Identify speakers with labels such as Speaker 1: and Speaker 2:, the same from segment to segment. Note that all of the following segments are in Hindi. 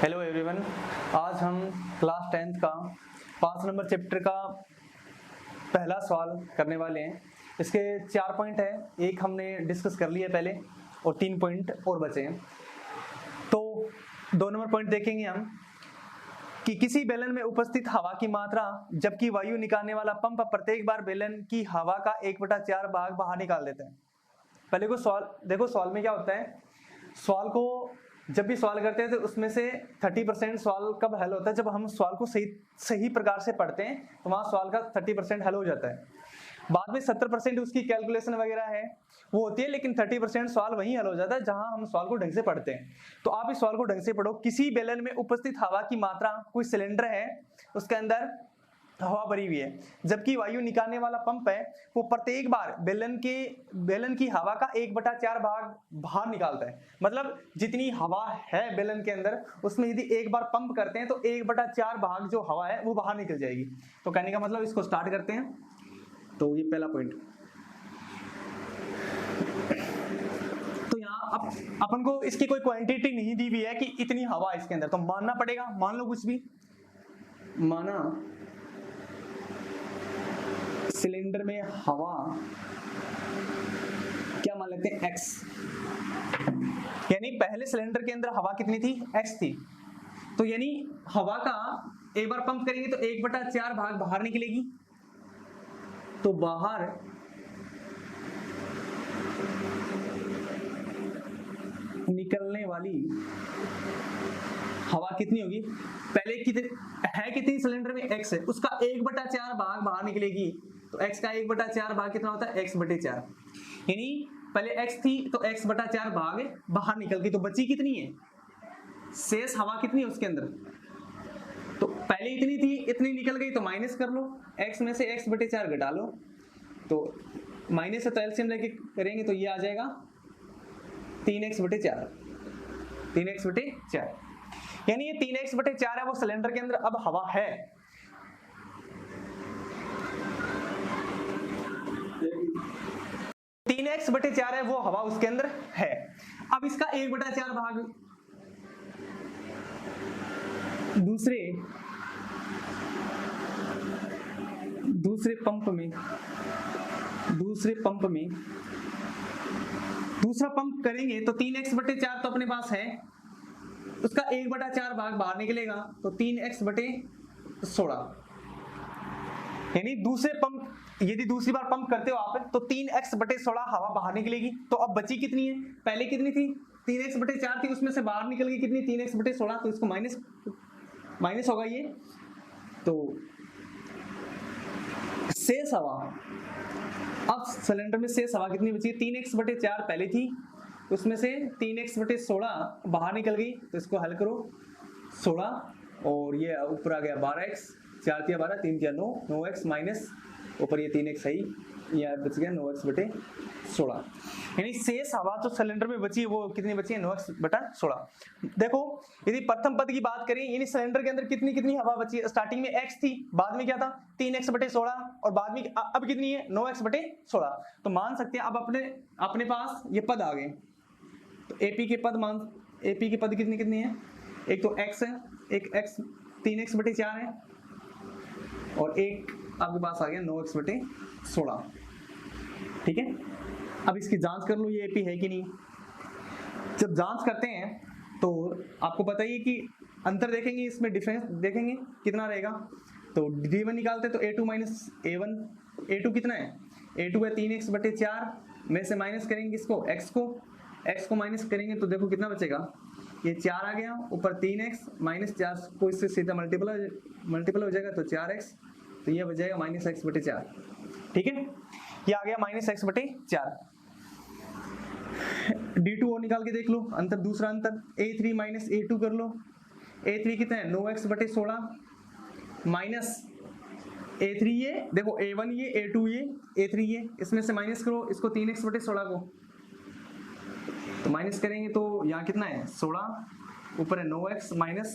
Speaker 1: हेलो एवरीवन, आज हम क्लास 10th का 5 नंबर चैप्टर का पहला सवाल करने वाले हैं। इसके 4 पॉइंट है, एक हमने डिस्कस कर लिया पहले और 3 पॉइंट और बचे हैं। तो 2 नंबर पॉइंट देखेंगे हम कि किसी बेलन में उपस्थित हवा की मात्रा जबकि वायु निकालने वाला पंप प्रत्येक बार बेलन की हवा का 1/4 भाग बाहर निकाल देता है। पहले को सवाल देखो, सवाल में क्या होता है, सवाल को जब भी सवाल करते हैं तो उसमें से 30% सवाल कब हल होता है, जब हम सवाल को सही प्रकार से पढ़ते हैं तो वहां सवाल का 30% हल हो जाता है। बाद में 70% उसकी कैलकुलेशन वगैरह है वो होती है, लेकिन 30% सवाल वहीं हल हो जाता है जहां हम सवाल को ढंग से पढ़ते हैं। तो आप इस सवाल को ढंग से पढ़ो। किसी बेलन में उपस्थित हवा की मात्रा, कोई सिलेंडर है उसके अंदर हवा भरी हुई है, जबकि वायु निकालने वाला पंप है वो प्रत्येक बार बेलन की हवा का 1/4 भाग बाहर निकालता है। मतलब जितनी हवा है बेलन के अंदर, उसमें यदि एक बार पंप करते हैं तो 1/4 भाग जो हवा है वो बाहर निकल जाएगी। तो कहने का मतलब, इसको स्टार्ट करते हैं। तो ये पहला पॉइंट। तो यहाँ अपन को इसकी कोई क्वांटिटी नहीं दी हुई है कि इतनी हवा इसके अंदर, तो मानना पड़ेगा। मान लो कुछ भी, माना सिलेंडर में हवा क्या मान लेते हैं, x। यानी पहले सिलेंडर के अंदर हवा कितनी थी, x थी। तो यानी हवा का एक बार पंप करेंगे तो 1/4 भाग बाहर निकलेगी। तो बाहर निकलने वाली हवा कितनी होगी, पहले कितनी सिलेंडर में x है, उसका 1/4 भाग बाहर निकलेगी। तो x का 1/4 भाग कितना होता है, x/4। यानी पहले x थी तो x/4 भाग बाहर निकल गई, तो बची कितनी है, शेष हवा कितनी है उसके अंदर। तो पहले इतनी थी, इतनी निकल गई तो माइनस कर लो, x में से x/4 घटा लो। तो माइनस से तो एलसीएम लेके करेंगे तो ये आ जाएगा 3x/4। 3x/4 यानी ये 3x/4 है, वो सिलेंडर के अंदर अब हवा है। तीन x/4 है, वो हवा उसके अंदर है। अब इसका 1/4 भाग दूसरे पंप में दूसरा पंप करेंगे तो 3x/4 तो अपने पास है, उसका 1/4 भाग बाहर निकलेगा, तो 3x/16। यानी यदि दूसरी बार पंप करते हो आप तो 3x/16 हवा बाहर निकलेगी। तो अब बची कितनी है, पहले कितनी थी, 3x/4 थी, उसमें से बाहर निकल गई कितनी, 3x/16। तो इसको माइनस होगा ये। तो शेष हवा, अब सिलेंडर में शेष हवा कितनी बची, 3x/4 पहले थी, उसमें से 3x/16 बाहर निकल गई। तो इसको हल करो, 16 और ये ऊपर आ गया 12x, 4 × 12, 3 × 9, 9x माइनस ऊपर ये 3x है, ये बच गया 9x/16। यानी शेष हवा जो सिलेंडर में बची है वो कितनी बची है, 9x/16। देखो यदि प्रथम पद की बात करें, यानी सिलेंडर के अंदर कितनी हवा बची है, स्टार्टिंग में x थी, बाद में क्या था 3x/16 और बाद में अब कितनी है 9x/16। तो मान सकते हैं अब अपने पास ये पद आ गए। तो एपी के पद कितनी है, एक तो x है, एक x 3x/4 है और एक आपके पास आ गया 9x/16। ठीक है, अब इसकी जांच कर लो ये एपी है कि नहीं। जब जांच करते हैं तो आपको पता ही है कि अंतर देखेंगे, इसमें डिफरेंस देखेंगे कितना रहेगा। तो d1 निकालते तो a2 माइनस a1, a2 कितना है, a2 है 3x/4 में से माइनस करेंगे इसको x को माइनस करेंगे तो देखो कितना बचेगा, ये 4 आ गया, ऊपर 3x माइनस 4 को इससे सीधा मल्टीपल हो जाएगा तो 4x, तो ये बच जाएगा -x/4। ठीक है, ये आ गया -x/4। d2 और निकाल के देख लो, अंतर दूसरा अंतर a3 माइनस a2 कर लो। a3 कितना है 9x/16 माइनस a3 ये देखो, a1 ये a2 ये a3 ये, इसमें से माइनस करो इसको 3x/16 को, तो माइनस करेंगे तो यहाँ कितना है 16, ऊपर है 9x माइनस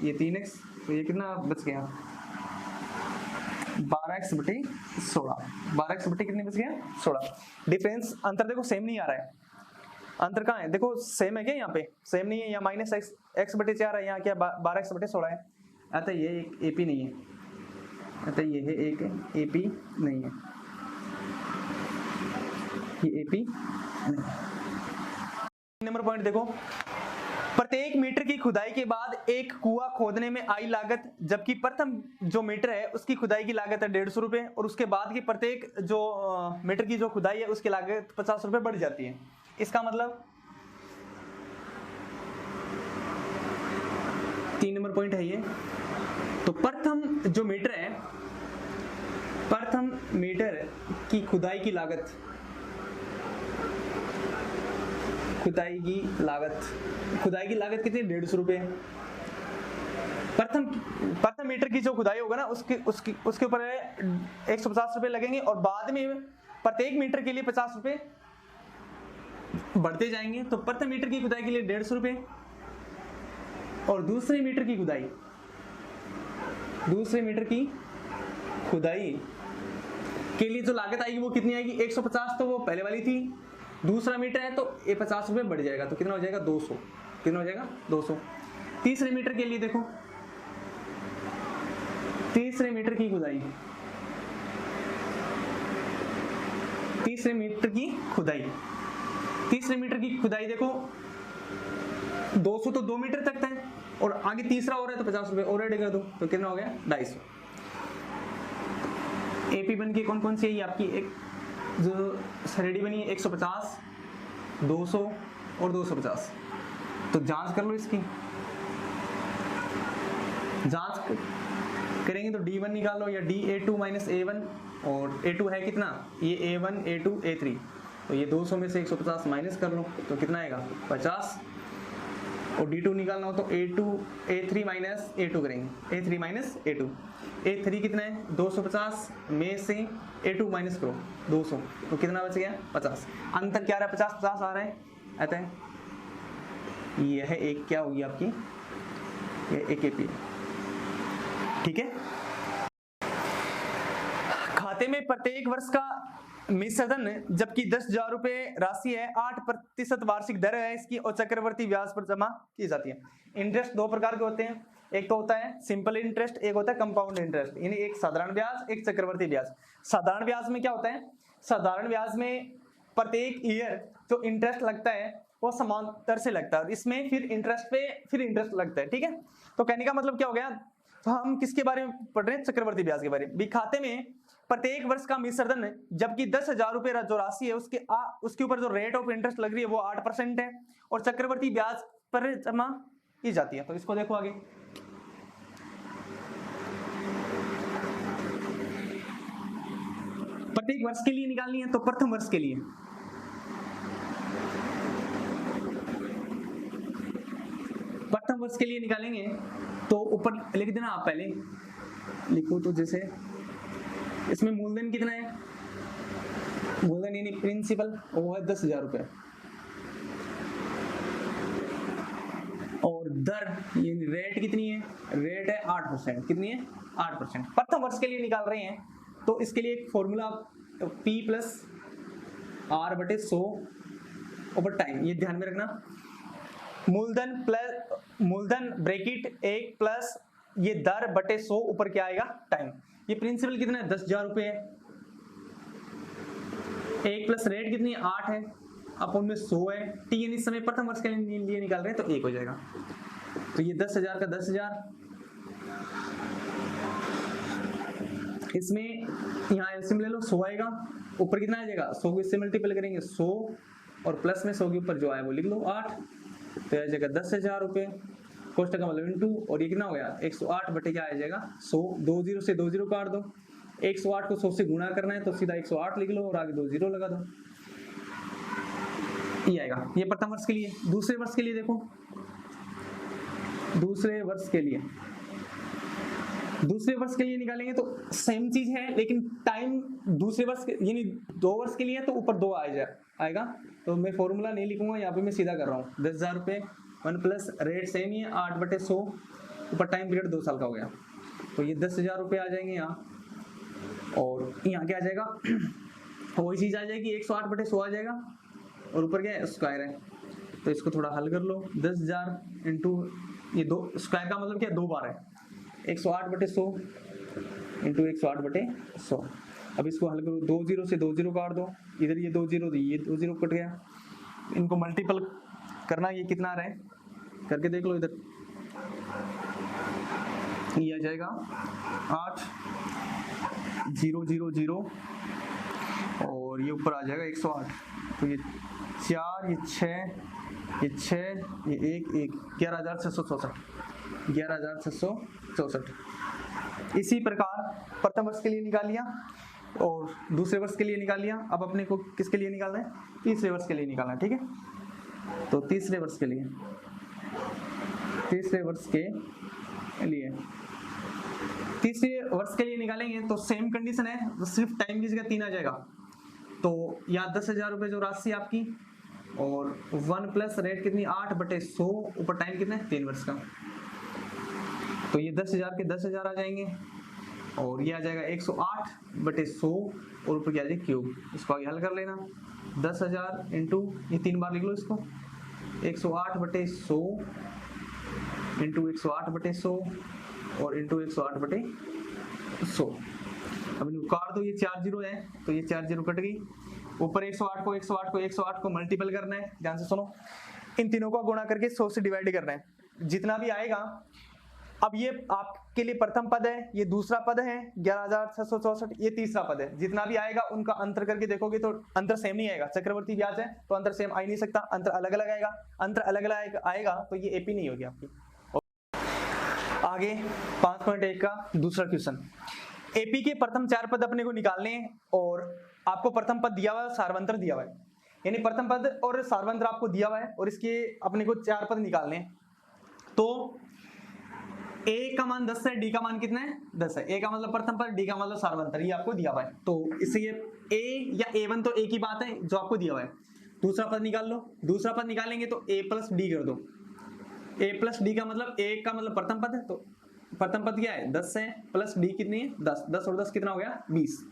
Speaker 1: ये 3x, तो ये कितना बच गया 12x/16। 12x कितने बच गया 16। डिफरेंस अंतर देखो सेम नहीं आ रहा है। अंतर कहाँ है देखो, सेम है क्या, यहाँ पे सेम नहीं है, यहाँ माइनस x/4 है, यहाँ क्या 12x/16 है, अतः ये एक AP नहीं है, अतः ये है एक AP नहीं है, ये AP नहीं। नंबर पॉइंट देखो, प्रत्येक मीटर की खुदाई के बाद एक कुआं खोदने में आई लागत, जबकि प्रथम जो मीटर है उसकी खुदाई की लागत है 150 रुपए, और उसके बाद की प्रत्येक जो मीटर की जो खुदाई है उसकी लागत 50 रुपए बढ़ जाती है। इसका मतलब 3 नंबर पॉइंट है ये। तो प्रथम जो मीटर है, प्रथम मीटर की खुदाई की लागत, खुदाई की लागत कितनी, 150 रुपए। प्रथम मीटर की जो खुदाई होगा ना उसके ऊपर 150 रुपए लगेंगे, और बाद में प्रत्येक मीटर के लिए 50 रुपए बढ़ते जाएंगे। तो प्रथम मीटर की खुदाई के लिए 150 रुपए, और दूसरे मीटर की खुदाई के लिए जो लागत आएगी वो कितनी आएगी, 150, तो वो पहले वाली थी। दूसरा मीटर है तो ये 50 रुपए बढ़ जाएगा, तो कितना हो जाएगा 200, कितना हो जाएगा 200। तीसरे मीटर के लिए देखो, तीसरे मीटर की खुदाई, तीसरे मीटर की खुदाई देखो 200 तो 2 मीटर तक है, और आगे तीसरा हो रहा है तो 50 रुपए और ऐड कर दो, तो कितना हो गया 250। AP बन के कौन कौन सी है, ये आपकी एक जो रेडी बनी है 150, 200 और 250। तो जांच कर लो, इसकी जांच करेंगे तो D1 निकालो, या A2 - A1, और A2 है कितना, ये A1 A2 A3, तो ये 200 में से 150 माइनस कर लो, तो कितना आएगा 50। और D2 निकालना हो तो A3 माइनस A2 करेंगे, A3 माइनस A2, A3 कितना है 250 में से A2 माइनस करो 200, तो कितना बच गया 50। अंतर क्या रहा है, 50 आ रहा है, अतः यह एक क्या होगी आपकी, ये एक AP, ठीक है। खाते में प्रत्येक वर्ष का मिश्रण, जबकि 10,000 रुपए राशि है, 8% वार्षिक दर है इसकी, और चक्रवर्ती ब्याज पर जमा की जाती है। इंटरेस्ट 2 प्रकार के होते हैं, एक तो होता है सिंपल इंटरेस्ट, एक होता है कंपाउंड इंटरेस्ट, यानी एक साधारण ब्याज, एक चक्रवर्ती ब्याज। साधारण ब्याज में क्या होता है, साधारण ब्याज में प्रत्येक ईयर जो इंटरेस्ट लगता है वो समांतर से लगता है, इसमें फिर इंटरेस्ट पे फिर इंटरेस्ट लगता है, ठीक है। तो कहने का मतलब क्या हो गया, तो हम किसके बारे में पढ़ रहे हैं, चक्रवर्ती ब्याज के बारे में। भी खाते में प्रत्येक वर्ष का मिश्रण, जबकि 10,000 रुपए जो राशि है उसके ऊपर जो रेट ऑफ इंटरेस्ट लग रही है वो 8% है, और चक्रवर्ती ब्याज पर जमा की जाती है। तो इसको देखो आगे, प्रत्येक वर्ष के लिए निकालनी है, तो प्रथम वर्ष के लिए निकालेंगे, तो ऊपर लिख देना, आप पहले लिखो, तो जैसे इसमें मूलधन कितना है, मूलधन यानी प्रिंसिपल वो है 10,000 रुपए, और दर यानी रेट कितनी है, रेट है 8%, कितनी है 8%। प्रथम वर्ष के लिए निकाल रहे हैं, तो इसके लिए एक formula P + R/100 over time, ये ध्यान में रखना। मूलधन ब्रैकेट 1 प्लस ये दर बटे 100 ऊपर क्या आएगा टाइम। ये प्रिंसिपल कितना है 10,000 रुपए है, 1 प्लस रेट कितनी है 8 है, अपन में 100 है, टी यानी समय प्रथम वर्ष के लिए निकाल रहे हैं तो 1 हो जाएगा। तो ये 10,000 का 10,000, इसमें यहाँ एलसीएम ले लो, 100 आएगा, ऊपर कितना आ जाएगा 100 को इससे मल्टीपल करेंगे 100, और प्लस में 100 के ऊपर जो आए वो लिख लो 8, तो आ जाएगा 10,000 रुपए, कोष्टक का मतलब इनटू, और ये कितना हो गया 108 बटे क्या आ जाएगा 100, 2 0 से 2 0 काट दो, 108 को 100 से गुणा करना है तो सीधा 108 लिख लो और आगे 2 0 लगा दो, ये आएगा। ये प्रथम वर्ष के लिए। दूसरे वर्ष के लिए देखो, दूसरे वर्ष के लिए निकालेंगे तो सेम चीज है, लेकिन टाइम दूसरे वर्ष यानी 2 वर्ष के लिए तो ऊपर 2 आएगा, तो मैं फॉर्मूला नहीं लिखूंगा, यहाँ पे मैं सीधा कर रहा हूँ 10,000 रुपए 1 प्लस रेट सेम ही है 8 बटे 100, ऊपर टाइम पीरियड 2 साल का हो गया, तो ये 10,000 रुपए आ जाएंगे यहाँ, और यहाँ क्या आ जाएगा वही चीज आ जाएगी 108 बटे 100 आ जाएगा, और ऊपर क्या है स्क्वायर है, तो इसको थोड़ा हल कर लो। 10,000 इंटू ये 2 स्क्वायर का मतलब क्या 2 बार है, 108/100 इंटू 108/100। अब इसको हल करो, 2 0 से 2 0 काट दो, इधर ये 2 0 ये 2 0 कट गया, इनको मल्टीपल करना, ये कितना आ रहा है करके देख लो। इधर ये आ जाएगा 8 0 0 0 और ये ऊपर आ जाएगा 108, तो ये 4 ये 6 ये 6 ये 1 1 11,664 11,664। इसी प्रकार प्रथम वर्ष के लिए निकाल लिया और दूसरे वर्ष के लिए निकाल लिया। अब अपने को किसके लिए निकालना है, तीसरे वर्ष के लिए निकालना है, ठीक है। तो तीसरे वर्ष के लिए तीसरे वर्ष के लिए निकालेंगे तो सेम कंडीशन है, तो सिर्फ टाइम की जगह 3 आ जाएगा। तो यहाँ 10,000 रुपये जो राशि आपकी और 1 प्लस रेट कितनी 8/100 ऊपर टाइम कितना है 3 वर्ष का, तो ये 10,000 के 10,000 आ जाएंगे और ये आ जाएगा 108/100 और ऊपर क्या आ जाएगा क्यूब। इसको आगे हल कर लेना, 10,000 इंटू ये 3 बार लिख लो इसको, 108/100 इंटू 108/100 और इंटू 108/100। अब इनको काट दो, ये 4 0 है तो ये 4 0 कट गई, ऊपर 108 को मल्टीपल करना है, ध्यान से सुनो, इन तीनों को गुणा करके 100 से डिवाइड करना है, जितना भी आएगा। अब ये आपके लिए प्रथम पद है, ये दूसरा पद है 11,664, ये तीसरा पद है, जितना भी आएगा उनका अंतर करके देखोगे तो अंतर सेम नहीं आएगा, चक्रवर्ती ब्याज है तो अंतर सेम आ ही नहीं सकता, अंतर अलग अलग आएगा, अंतर अलग अलग आएगा तो ये एपी नहीं होगी आपकी। आगे 5.1 का दूसरा क्वेश्चन, एपी के प्रथम 4 पद अपने को निकालने हैं और आपको प्रथम पद दिया हुआ है, सारवंतर दिया हुआ है, यानी प्रथम पद और सारवंतर आपको दिया हुआ है और इसके अपने को 4 पद निकालने हैं। तो ए का मान 10 है, डी का मान कितना है 10 है, ए का मतलब प्रथम पद, डी का मतलब सारवंतर, ये आपको दिया हुआ है। तो इससे ये ए या A1 तो एक ही बात है जो आपको दिया हुआ है। दूसरा पद निकाल लो, दूसरा पद निकालेंगे तो a प्लस डी कर दो, a प्लस डी का मतलब a का मतलब प्रथम पद है, तो प्रथम पद क्या है 10 है, प्लस डी कितनी है 10, 10 और 10 कितना हो गया 20,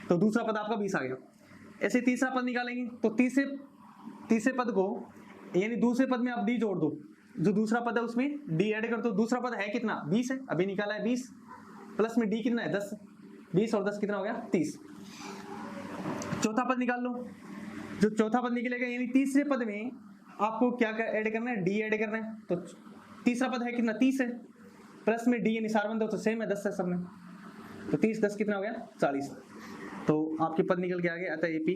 Speaker 1: तो दूसरा पद आपका 20 आ गया। ऐसे तीसरा पद निकालेंगे तो तीसरे पद को यानी दूसरे पद में आप डी जोड़ दो, जो दूसरा पद है उसमें डी ऐड कर दो, दूसरा पद है कितना 20 है, अभी निकाला है 20, प्लस में डी कितना है 10, 20 और 10 कितना हो गया 30। चौथा पद निकाल लो, जो चौथा पद निकलेगा यानी तीसरे पद में आपको क्या ऐड करना है डी ऐड करना है, तो तीसरा पद है कितना 30 है, प्लस में डी यानी सारवंतर तो सेम है 10 है सब में, तो 30 10 कितना हो गया 40, तो आपके पद निकल के आ गए। अतः एपी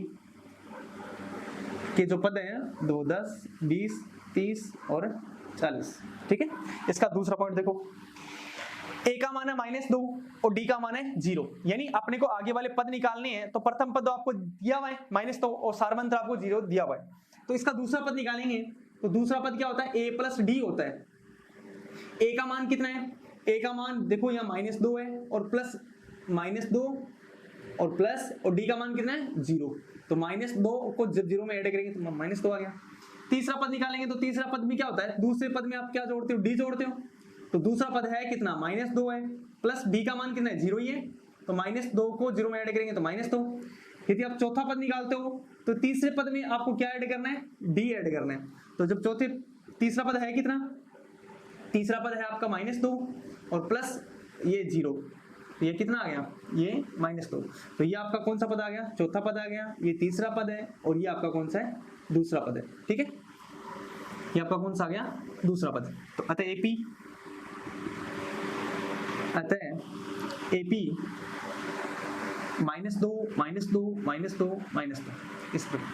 Speaker 1: के जो पद हैं 2 10 20 30 और 40, ठीक है। इसका दूसरा पॉइंट देखो, ए का मान है -2 और डी का मान है 0, यानी अपने को आगे वाले पद निकालने हैं तो प्रथम पद आपको दिया हुआ है -2 और सारवंतर आपको 0 दिया हुआ है, तो इसका दूसरा पद निकालेंगे तो दूसरा पद क्या होता है a प्लस डी होता है। a का मान कितना है, a का मान देखो यहाँ -2 है और प्लस -2 और प्लस और डी का मान कितना है 0, तो -2 को जब 0 में ऐड करेंगे तो -2 आ गया। तीसरा पद निकालेंगे तो तीसरा पद में क्या होता है, दूसरे पद में आप क्या जोड़ते हो डी जोड़ते हो, तो दूसरा पद है कितना -2 है, प्लस डी का मान कितना है 0 ही है, तो -2 को 0 में ऐड करेंगे तो -2। यदि आप चौथा पद निकालते हो तो तीसरे पद में आपको क्या ऐड करना है डी ऐड करना है, तो जब तीसरा पद है कितना, तीसरा पद है आपका -2 और प्लस ये 0, ये कितना आ गया ये -2, तो ये आपका कौन सा पद आ गया चौथा पद आ गया, ये तीसरा पद है और ये आपका कौन सा है दूसरा पद है, ठीक है। ये आपका कौन सा आ गया दूसरा पद। तो अतः एपी -2 -2 -2 -2 इस प्रकार